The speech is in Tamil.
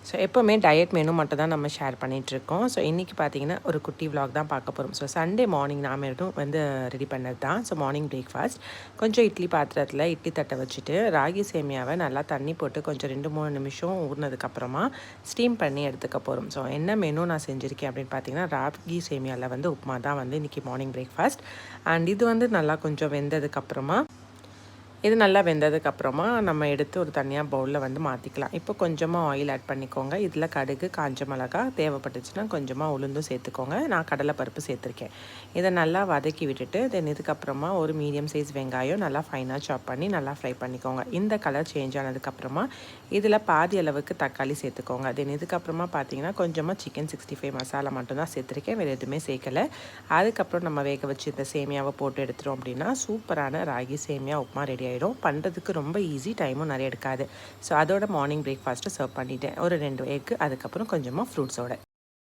ஸோ எப்போவுமே டயட் மெனு மட்டும் தான் நம்ம ஷேர் பண்ணிகிட்ருக்கோம். ஸோ இன்றைக்கி பார்த்தீங்கன்னா ஒரு குட்டி விலாக் தான் பார்க்க போகிறோம். ஸோ சண்டே மார்னிங் நான் மட்டும் வந்து ரெடி பண்ணது தான். ஸோ மார்னிங் பிரேக்ஃபாஸ்ட் கொஞ்சம் இட்லி பாத்திரத்தில் இட்லி தட்டை வச்சுட்டு ராகி சேமியாவை நல்லா தண்ணி போட்டு கொஞ்சம் 2-3 நிமிஷம் ஊறினதுக்கப்புறமா ஸ்டீம் பண்ணி எடுத்துக்க போகிறோம். ஸோ என்ன மெனு நான் செஞ்சுருக்கேன் அப்படின்னு பார்த்தீங்கன்னா ராகி சேமியாவில் வந்து உப்புமா தான் வந்து இன்றைக்கி மார்னிங் பிரேக்ஃபாஸ்ட். அண்ட் இது வந்து நல்லா கொஞ்சம் வெந்ததுக்கப்புறமா இது நல்லா வெந்ததுக்கப்புறமா நம்ம எடுத்து ஒரு தனியாக பவுலில் வந்து மாற்றிக்கலாம். இப்போ கொஞ்சமாக ஆயில் ஆட் பண்ணிக்கோங்க. இதில் கடுகு, காஞ்ச மிளகா, தேவைப்பட்டுச்சுன்னா கொஞ்சமாக உளுந்தும் சேர்த்துக்கோங்க. நான் கடலைப்பருப்பு சேர்த்துருக்கேன். இதை நல்லா வதக்கி விட்டுட்டு தென் இதுக்கப்புறமா ஒரு மீடியம் சைஸ் வெங்காயம் நல்லா ஃபைனாக சாப் பண்ணி நல்லா ஃப்ரை பண்ணிக்கோங்க. இந்த கலர் சேஞ்ச் ஆனதுக்கப்புறமா இதில் பாதி அளவுக்கு தக்காளி சேர்த்துக்கோங்க. தென் இதுக்கப்புறமா பார்த்தீங்கன்னா கொஞ்சமாக சிக்கன் 65 மசாலா மட்டும்தான் சேர்த்துருக்கேன், வேறு எதுவுமே சேர்க்கலை. அதுக்கப்புறம் நம்ம வேக வச்சு இந்த சேமியாவை போட்டு எடுத்துகிறோம் அப்படின்னா சூப்பரான ராகி சேமியா உப்புமா ரெடி ஆகிடும். பண்ணுறதுக்கு ரொம்ப ஈஸி, டைமும் நிறைய எடுக்காது. ஸோ அதோட மார்னிங் பிரேக்ஃபாஸ்ட்டு சர்வ் பண்ணிட்டேன். ஒரு 2 எக்கு, அதுக்கப்புறம் கொஞ்சமாக ஃப்ரூட்ஸோட.